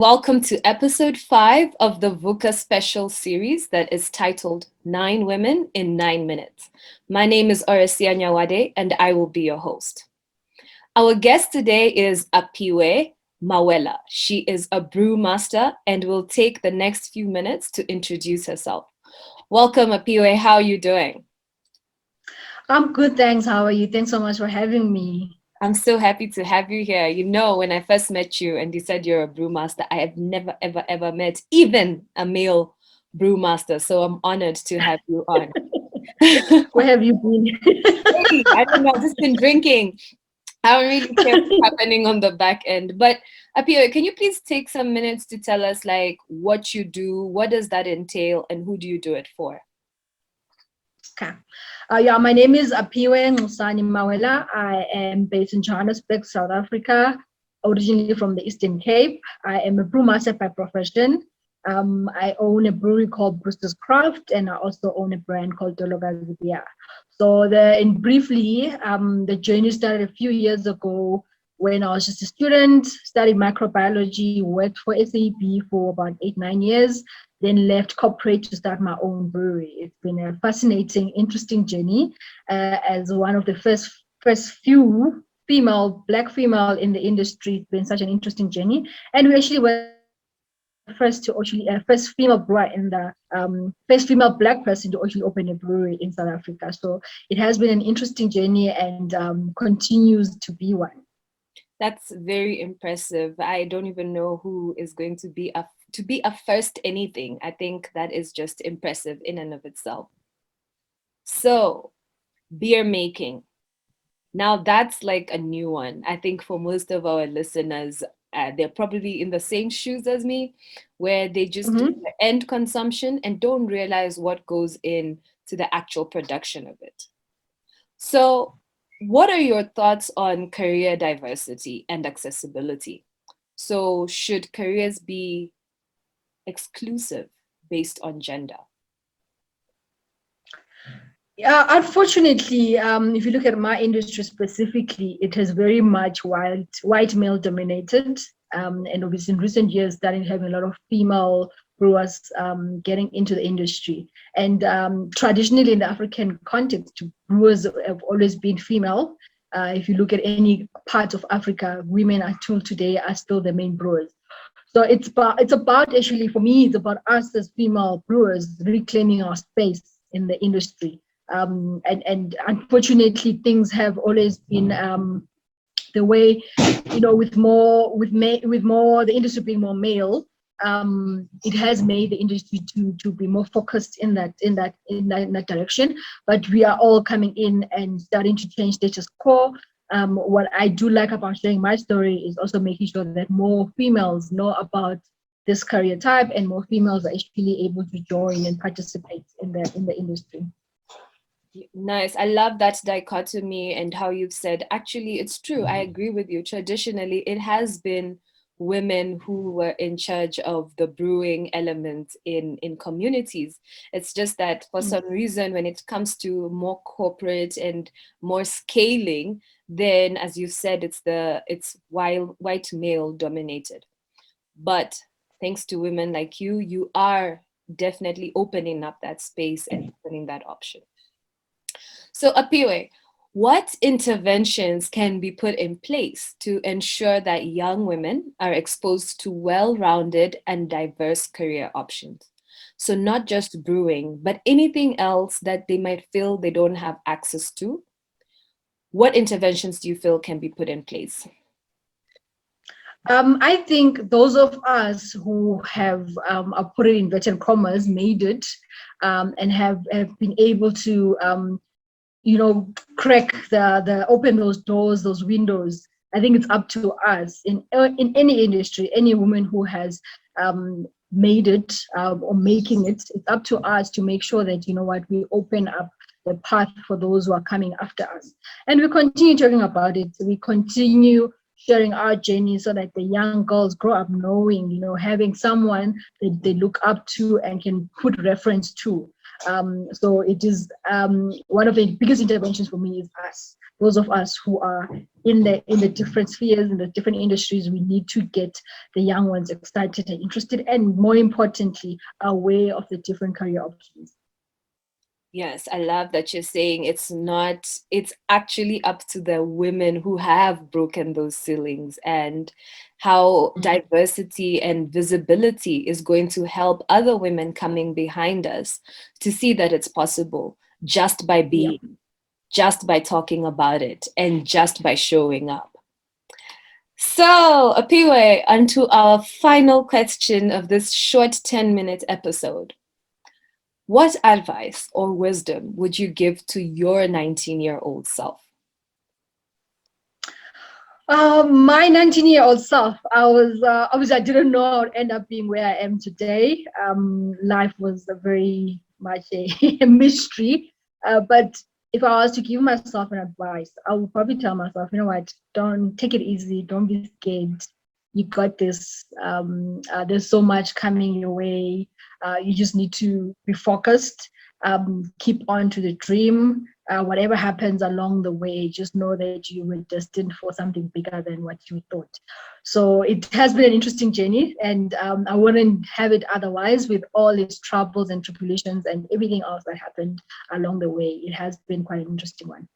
Welcome to episode 5 of the VUCA special series that is titled 9 Women in 9 Minutes. My name is Apiwe Nxusani-Mawela and I will be your host. Our guest today is Apiwe Nxusani-Mawela. She is a brewmaster and will take the next few minutes to introduce herself. Welcome, Apiwe. How are you doing? I'm good, thanks. How are you? Thanks so much for having me. I'm so happy to have you here. You know, when I first met you and you said you're a brewmaster, I have never, ever met even a male brewmaster. So I'm honored to have you on. Where have you been? I don't know, I've just been drinking. I don't really care what's happening on the back end. But Apiwe, can you please take some minutes to tell us like what you do, what does that entail, and who do you do it for? Okay. My name is Apiwe Nxusani-Mawela. I am based in Johannesburg, South Africa, originally from the Eastern Cape. I am a brewmaster by profession. I own a brewery called Brewsters Craft, and I also own a brand called Dologazi Beer. So briefly, the journey started a few years ago when I was just a student, studied microbiology, worked for SAP for about 8-9 years, then left corporate to start my own brewery. It's been a fascinating, interesting journey as one of the first few black female in the industry. It's been such an interesting journey. And we actually were first female brewer in the first female black person to actually open a brewery in South Africa. So it has been an interesting journey and continues to be one. That's very impressive. I don't even know who is going to be a first anything. I think that is just impressive in and of itself. So, beer making. Now that's like a new one. I think for most of our listeners, they're probably in the same shoes as me, where they just do the end consumption and don't realize what goes in to the actual production of it. So, what are your thoughts on career diversity and accessibility? So, should careers be exclusive based on gender? Yeah, unfortunately, if you look at my industry specifically, it is very much white male dominated. And obviously in recent years, starting having a lot of female brewers getting into the industry. And traditionally in the African context, brewers have always been female. If you look at any part of Africa, women until today are still the main brewers. So it's about actually, for me, it's about us as female brewers reclaiming our space in the industry. And unfortunately, things have always been the way, with the industry being more male. It has made the industry to be more focused in that direction. But we are all coming in and starting to change status quo. What I do like about sharing my story is also making sure that more females know about this career type and more females are actually able to join and participate in the industry. Nice. I love that dichotomy and how you've said, actually, it's true. I agree with you. Traditionally, it has been women who were in charge of the brewing element in communities. It's just that for some reason, when it comes to more corporate and more scaling, then as you said, it's white male dominated. But thanks to women like you, you are definitely opening up that space and opening that option. So Apiwe, what interventions can be put in place to ensure that young women are exposed to well-rounded and diverse career options? So not just brewing, but anything else that they might feel they don't have access to. What interventions do you feel can be put in place? I think those of us who have, I'll put it in inverted commas, made it and have been able to crack open those doors, those windows. I think it's up to us in any industry, any woman who has made it or making it. It's up to us to make sure that we open up the path for those who are coming after us, and we continue talking about it. We continue sharing our journey so that the young girls grow up knowing, having someone that they look up to and can put reference to. So it is one of the biggest interventions for me is us, those of us who are in the different spheres, in the different industries. We need to get the young ones excited and interested, and more importantly, aware of the different career options. Yes, I love that you're saying it's actually up to the women who have broken those ceilings, and how diversity and visibility is going to help other women coming behind us to see that it's possible just by Yeah. being, just by talking about it, and just by showing up. So, Apiwe, onto our final question of this short 10-minute episode. What advice or wisdom would you give to your 19-year-old self? My 19-year-old self, I was obviously I didn't know I would end up being where I am today. Life was a very much a mystery. But if I was to give myself an advice, I would probably tell myself, you know what, don't take it easy, don't be scared. You got this. There's so much coming your way. You just need to be focused. Keep on to the dream. Whatever happens along the way, just know that you were destined for something bigger than what you thought. So it has been an interesting journey, and I wouldn't have it otherwise, with all its troubles and tribulations and everything else that happened along the way. It has been quite an interesting one.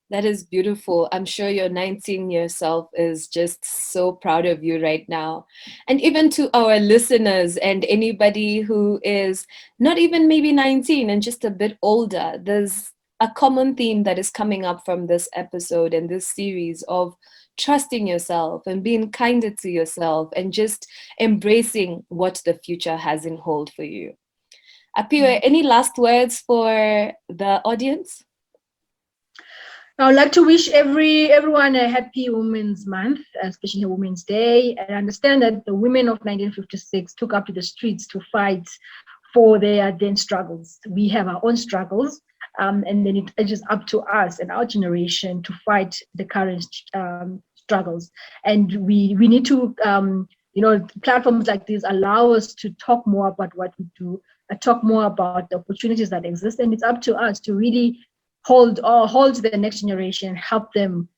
That is beautiful. I'm sure your 19-year self is just so proud of you right now. And even to our listeners and anybody who is not even maybe 19 and just a bit older, there's a common theme that is coming up from this episode and this series of trusting yourself and being kinder to yourself and just embracing what the future has in hold for you. Apiwe, any last words for the audience? I would like to wish everyone a happy Women's Month, especially Women's Day, and understand that the women of 1956 took up to the streets to fight for their then struggles. We have our own struggles, and then it is up to us and our generation to fight the current struggles. And we need to, platforms like this allow us to talk more about what we do, talk more about the opportunities that exist, and it's up to us to really hold the next generation, help them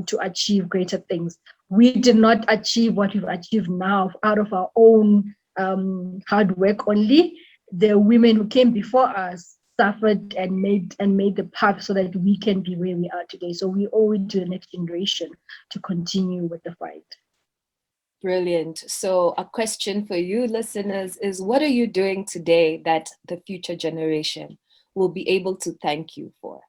to achieve greater things. We did not achieve what we've achieved now out of our own hard work only. The women who came before us suffered and made the path so that we can be where we are today. So we owe it to the next generation to continue with the fight. Brilliant. So a question for you listeners is, what are you doing today that the future generation will be able to thank you for?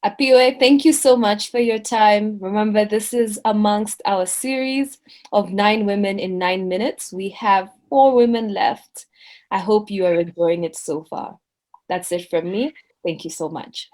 Apiwe, thank you so much for your time. Remember, this is amongst our series of 9 Women in 9 Minutes. We have 4 women left. I hope you are enjoying it so far. That's it from me. Thank you so much.